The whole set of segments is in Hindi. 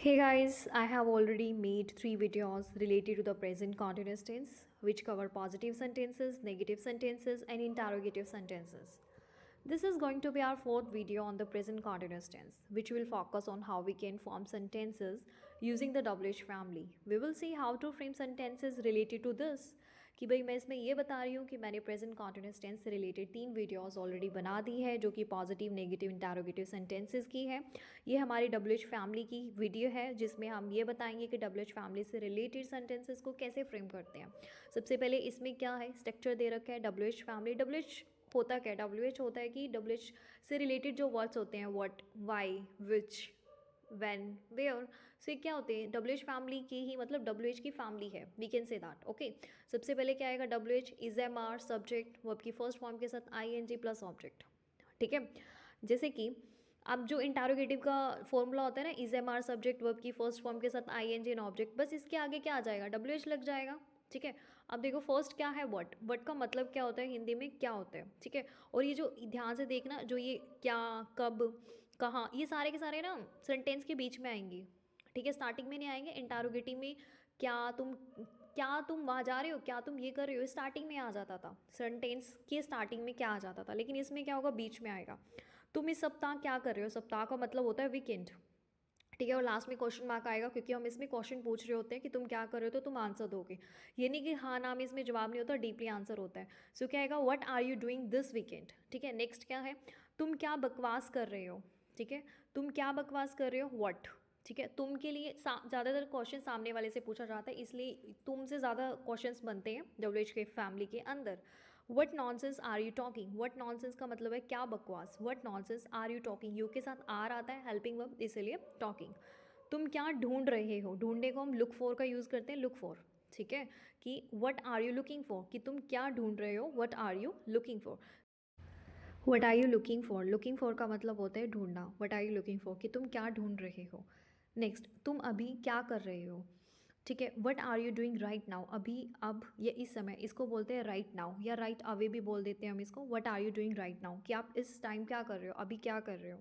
Hey guys, I have already made 3 videos related to the present continuous tense, which cover positive sentences, negative sentences, and interrogative sentences. This is going to be our fourth video on the present continuous tense, which will focus on how we can form sentences using the WH family. We will see how to frame sentences related to this. कि भाई मैं इसमें ये बता रही हूँ कि मैंने प्रेजेंट कॉन्टिन्यूस टेंस से रिलेटेड 3 वीडियोस ऑलरेडी बना दी है जो कि पॉजिटिव नेगेटिव इंटरोगेटिव सेंटेंसेस की है। ये हमारी डब्ल्यूएच फैमिली की वीडियो है जिसमें हम ये बताएंगे कि डब्ल्यूएच फैमिली से रिलेटेड सेंटेंसेस को कैसे फ्रेम करते हैं। सबसे पहले इसमें क्या है, स्ट्रक्चर दे रखा है डब्ल्यूएच फैमिली। डब्ल्यूएच होता क्या है? डब्ल्यूएच होता है कि डब्ल्यूएच से रिलेटेड जो वर्ड्स होते हैं, what, why, which, when, where, so ये क्या होते हैं? डब्ल्यूएच फैमिली की ही, मतलब डब्ल्यूएच की फैमिली है, we can say that. Okay, सबसे पहले क्या आएगा? WH is am are subject, verb की फर्स्ट फॉर्म के साथ I N G plus object. ठीक है, जैसे कि अब जो इंटारोगेटिव का फॉर्मूला होता है ना, is am are subject verb की फर्स्ट फॉर्म के साथ I N G and object, बस इसके आगे क्या आ जाएगा? डब्ल्यूएच लग जाएगा। ठीक है, अब देखो फर्स्ट क्या है? वट। वट का मतलब क्या होता है हिंदी में? क्या होता है। ठीक है, और ये जो ध्यान से देखना, जो ये क्या, कब, कहाँ, ये सारे के सारे ना सेंटेंस के बीच में आएंगे। ठीक है, स्टार्टिंग में नहीं आएंगे। इंटारोगेटिव में क्या तुम वहाँ जा रहे हो, क्या तुम ये कर रहे हो, स्टार्टिंग में आ जाता था। सेंटेंस के स्टार्टिंग में क्या आ जाता था, लेकिन इसमें क्या होगा? बीच में आएगा। तुम इस सप्ताह क्या कर रहे हो? सप्ताह का मतलब होता है वीकेंड। ठीक है, और लास्ट में क्वेश्चन मार्क आएगा क्योंकि हम इसमें क्वेश्चन पूछ रहे होते हैं कि तुम क्या कर रहे हो, तो तुम आंसर दोगे। ये नहीं कि हाँ ना में इसमें जवाब नहीं होता, डीपली आंसर होता है। सो क्या आएगा? What are you doing this weekend. ठीक है, नेक्स्ट क्या है? तुम क्या बकवास कर रहे हो। ठीक है, तुम क्या बकवास कर रहे हो, व्हाट। ठीक है, तुम के लिए ज़्यादातर क्वेश्चन सामने वाले से पूछा जाता है, इसलिए तुमसे ज़्यादा क्वेश्चंस बनते हैं डब्ल्यूएच के फैमिली के अंदर। What nonsense are you talking. What nonsense का मतलब है क्या बकवास। What nonsense are you talking, you के साथ आर आता है, हेल्पिंग वर्ब, इसीलिए टॉकिंग। तुम क्या ढूंढ रहे हो। ढूंढने को हम लुक फॉर का यूज़ करते हैं, लुक फॉर। ठीक है, कि what are you looking for, कि तुम क्या ढूंढ रहे हो, what are you looking for. What are you looking for, looking for का मतलब होता है ढूंढना। What are you looking for, कि तुम क्या ढूंढ रहे हो। नेक्स्ट, तुम अभी क्या कर रहे हो। ठीक है, what are you doing right now. अभी, अब, या इस समय, इसको बोलते हैं राइट नाउ, या राइट अवे भी बोल देते हैं हम इसको। What are you doing right now, कि आप इस टाइम क्या कर रहे हो, अभी क्या कर रहे हो।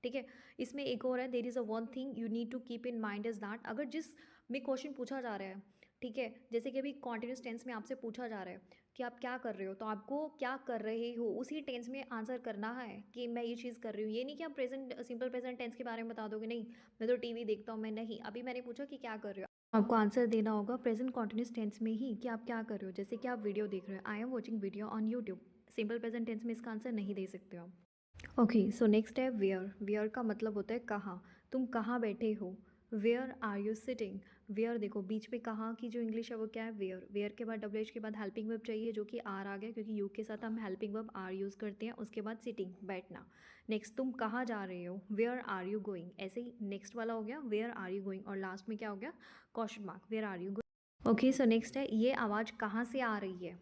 ठीक है, इसमें एक और है, there is a one thing you need to keep in mind is that. अगर जिस में क्वेश्चन पूछा जा रहा है, ठीक है, जैसे कि अभी कॉन्टिन्यूस टेंस में आपसे पूछा जा रहा है कि आप क्या कर रहे हो, तो आपको क्या कर रहे हो उसी टेंस में आंसर करना है कि मैं ये चीज़ कर रही हूँ। ये नहीं कि आप प्रेजेंट, सिंपल प्रेजेंट टेंस के बारे में बता दोगे, नहीं मैं तो टीवी देखता हूँ, मैं नहीं, अभी मैंने पूछा कि क्या कर रहे हो, आपको आंसर देना होगा प्रेजेंट कॉन्टिन्यूस टेंस में ही कि आप क्या कर रहे हो। जैसे कि आप वीडियो देख रहे हो, I am watching video on YouTube, simple present tense में इसका आंसर नहीं दे सकते हो आप। ओके, सो नेक्स्ट है वेयर। वेयर का मतलब होता है कहाँ, तुम कहाँ बैठे हो। Where are you sitting. Where देखो बीच में कहाँ की जो इंग्लिश है वो क्या है? वेयर। वेयर के बाद डब्ल्यू एच के बाद हेल्पिंग वर्ब चाहिए जो कि आर आ गया, क्योंकि यू के साथ हम हेल्पिंग वर्ब आर यूज़ करते हैं। उसके बाद सिटिंग, बैठना। नेक्स्ट, तुम कहाँ जा रहे हो, वेयर आर यू गोइंग। ऐसे ही नेक्स्ट वाला हो गया वेयर आर यू गोइंग, और लास्ट में क्या हो गया? Question mark, where are you going. Okay, so next है ये आवाज़ कहाँ से आ रही है।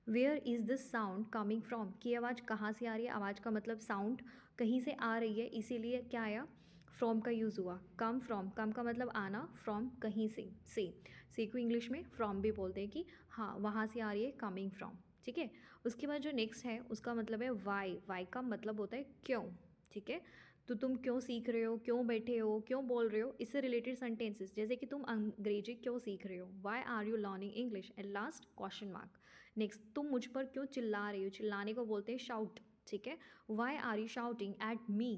Where is this sound coming from, की आवाज़ कहाँ से आ रही है। आवाज़ का मतलब साउंड कहीं से आ रही है, इसीलिए क्या आया? फ्रॉम का यूज़ हुआ। कम फ्रॉम, कम का मतलब आना, फ्रॉम कहीं से को इंग्लिश में फ्रॉम भी बोलते हैं कि हाँ वहाँ से आ रही है, कमिंग फ्रॉम। ठीक है, उसके बाद जो नेक्स्ट है उसका मतलब है वाई। वाई का मतलब होता है क्यों। ठीक है, तो तुम क्यों सीख रहे हो, क्यों बैठे हो, क्यों बोल रहे हो, इससे रिलेटेड सेंटेंसेस, जैसे कि तुम अंग्रेजी क्यों सीख रहे हो, why are you learning English, and last question mark. Next, तुम मुझ पर क्यों चिल्ला रही हो। चिल्लाने को बोलते हैं शाउट। ठीक है, why are you shouting at me.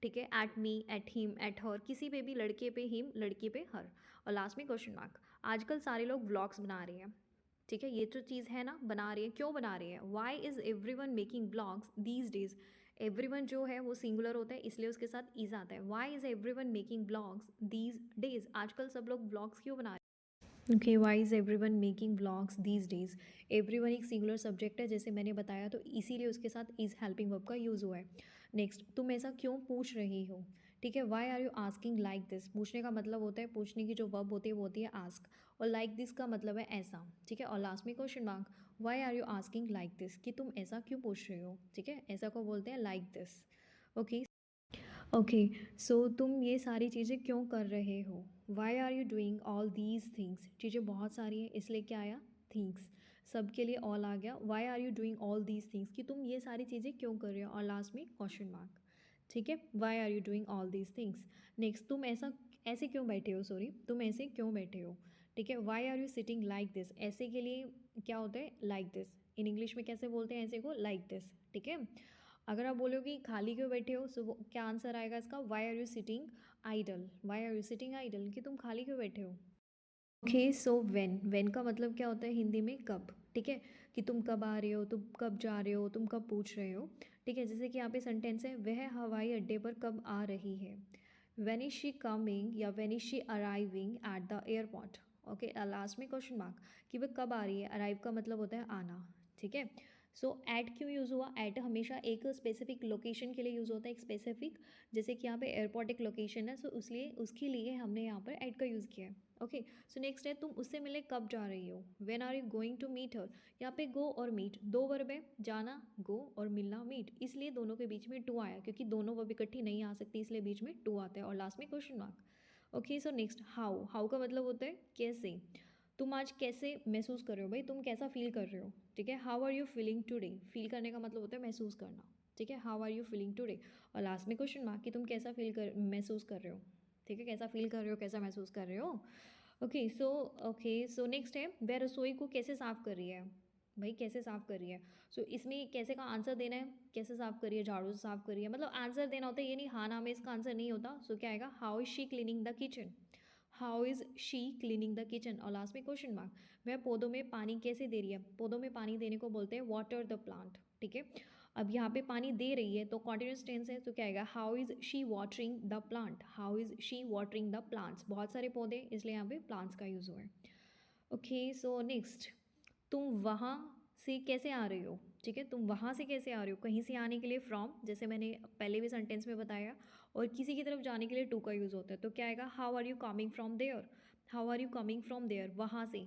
ठीक है, at me, at him, at her, किसी पे भी, लड़के पे हिम, लड़की पे हर, और लास्ट में क्वेश्चन मार्क। आजकल सारे लोग व्लॉग्स बना रहे हैं। ठीक है, ये जो चीज़ है ना, बना रही है, क्यों बना रही है। Why is everyone making blogs these days. Every जो है वो सिंगुलर होता है, इसलिए उसके साथ इज आता है। Why is everyone making blogs these days, आजकल सब लोग ब्लॉग्स क्यों बना रहे हैं। Okay, why is everyone making blogs these days. Everyone एक सिंगुलर सब्जेक्ट है जैसे मैंने बताया, तो इसीलिए उसके साथ इज़ हेल्पिंग वर्ब का यूज़ हुआ है। नेक्स्ट, तुम ऐसा क्यों पूछ रही हो। ठीक है, why are you asking like this. पूछने का मतलब होता है, पूछने की जो वर्ब होती है वो होती है आस्क, और लाइक दिस का मतलब है ऐसा। ठीक है, और लास्ट में question mark, why are you asking like this, कि तुम ऐसा क्यों पूछ रहे हो। ठीक है, ऐसा को बोलते हैं like this. Okay, okay, so तुम ये सारी चीज़ें क्यों कर रहे हो। Why are you doing all these things, चीज़ें बहुत सारी हैं इसलिए क्या आया? थिंग्स। सब के लिए ऑल आ गया। Why are you doing all these things, कि तुम ये सारी चीज़ें क्यों कर रहे हो, और लास्ट में क्वेश्चन मार्क। ठीक है, why are you doing all these things. Next, तुम ऐसा ऐसे क्यों बैठे हो, सॉरी, तुम ऐसे क्यों बैठे हो, ठीक है। Why are you sitting like this, ऐसे के लिए क्या होता है लाइक दिस, इन इंग्लिश में कैसे बोलते हैं ऐसे को, लाइक दिस, ठीक है। अगर आप बोलोगे खाली क्यों बैठे हो, सो क्या आंसर आएगा इसका, why are you sitting idle, why are you sitting idle, कि तुम खाली क्यों बैठे हो। ओके, सो वेन का मतलब क्या होता है हिंदी में कब, ठीक है, कि तुम कब आ रहे हो, तुम कब जा रहे हो, तुम कब पूछ रहे हो, ठीक है। जैसे कि यहाँ पे सेंटेंस है, वह हवाई अड्डे पर कब आ रही है, वेन इज शी कमिंग या when is she arriving at the airport. Okay, last में क्वेश्चन मार्क, कि वह कब आ रही है, अराइव का मतलब होता है आना, ठीक है। सो एट क्यों यूज़ हुआ, एट हमेशा एक स्पेसिफिक लोकेशन के लिए यूज़ होता है, एक स्पेसिफिक, जैसे कि यहाँ पे एयरपोर्ट एक लोकेशन है, सो उसलिए उसके लिए हमने यहाँ पर एट का यूज़ किया है। ओके, सो नेक्स्ट है, तुम उससे मिले कब जा रही हो, when are you going to meet her. यहाँ पे गो और मीट दो वर्ब है, जाना गो और मिलना मीट, इसलिए दोनों के बीच में टू आया, क्योंकि दोनों वर्ब इकट्ठी नहीं आ सकती, इसलिए बीच में टू आता है और लास्ट में question mark. Okay, so next how, how का मतलब होता है कैसे, तुम आज कैसे महसूस कर रहे हो, भाई तुम कैसा फील कर रहे हो, ठीक है। How are you feeling today, feel करने का मतलब होता है महसूस करना, ठीक है। How are you feeling today, और लास्ट में क्वेश्चन मार्क, कि तुम कैसा फील कर महसूस कर रहे हो, ठीक है, कैसा फील कर रहे हो, कैसा महसूस कर रहे हो। ओके सो नेक्स्ट है, वह रसोई को कैसे साफ़ कर रही है, भाई कैसे साफ़ कर रही है। सो इसमें कैसे का आंसर देना है, कैसे साफ़ कर रही है, झाड़ू से साफ़ कर रही है, मतलब आंसर देना होता है, ये नहीं हाँ ना में इसका आंसर नहीं होता। सो क्या आएगा, how is she cleaning the kitchen, how is she cleaning the kitchen, और लास्ट में क्वेश्चन मार्क, वह पौधों में पानी कैसे दे रही है, पौधों में पानी देने को बोलते हैं वाटर द प्लांट, ठीक है। अब यहाँ पे पानी दे रही है तो कॉन्टिन्यूस टेंस है, तो क्या आएगा, how is she watering the plant, how is she watering the plants, बहुत सारे पौधे इसलिए यहाँ पे प्लांट्स का यूज़ हुआ है। ओके, सो नेक्स्ट, तुम वहाँ से कैसे आ रही हो, ठीक है, तुम वहाँ से कैसे आ रही हो, कहीं से आने के लिए फ्रॉम, जैसे मैंने पहले भी सेंटेंस में बताया, और किसी की तरफ जाने के लिए टू का यूज़ होता है, तो क्या आएगा, how are you coming from there, how are you coming from there, वहाँ से।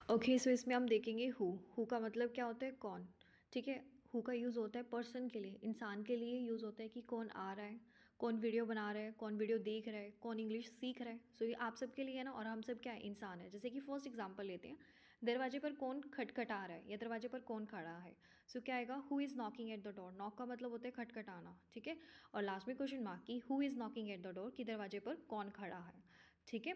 ओके, सो इसमें हम देखेंगे हु का मतलब क्या होता है कौन, ठीक है। हु का यूज़ होता है पर्सन के लिए, इंसान के लिए यूज़ होता है कि कौन आ रहा है, कौन वीडियो बना रहा है, कौन वीडियो देख रहा है, कौन इंग्लिश सीख रहा है। सो ये आप सब के लिए है ना, और हम सब क्या है, इंसान है। जैसे कि फर्स्ट एग्जांपल लेते हैं, दरवाजे पर कौन खटखटा रहा है या दरवाजे पर कौन खड़ा है। सो क्या आएगा, who is knocking at the door, knock का मतलब होता है खटखटाना, ठीक है। और लास्ट में क्वेश्चन मार्क, की who is knocking at the door, कि दरवाजे पर कौन खड़ा है, ठीक है।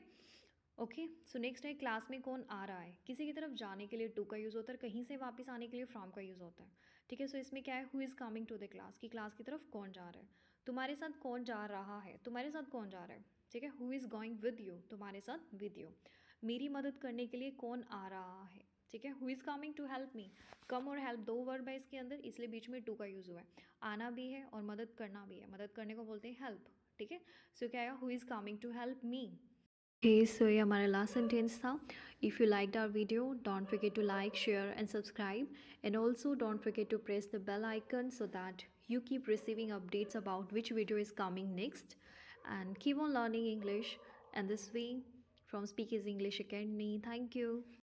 ओके, सो नेक्स्ट है, क्लास में कौन आ रहा है, किसी की तरफ जाने के लिए टू का यूज़ होता है, कहीं से वापस आने के लिए फ्रॉम का यूज़ होता है, ठीक है। सो इसमें क्या है, who is coming to the class, की क्लास की तरफ कौन जा रहा है, तुम्हारे साथ कौन जा रहा है, तुम्हारे साथ कौन जा रहा है, ठीक है। Who is going with you, तुम्हारे साथ विद यू, मेरी मदद करने के लिए कौन आ रहा है, ठीक है। Who is coming to help me, come और हेल्प दो वर्ब है इसके अंदर, इसलिए बीच में टू का यूज़ हुआ है, आना भी है और मदद करना भी है, मदद करने को बोलते हैं हेल्प, ठीक है। सो क्या आएगा, who is coming to help me. Okay, so ये हमारा लास्ट सेंटेंस था। If you liked our video, don't forget to like, share and subscribe, and also don't forget to press the bell icon so that you keep receiving updates about which video is coming next, and keep on learning English and this way from Speak is English Academy. Thank you.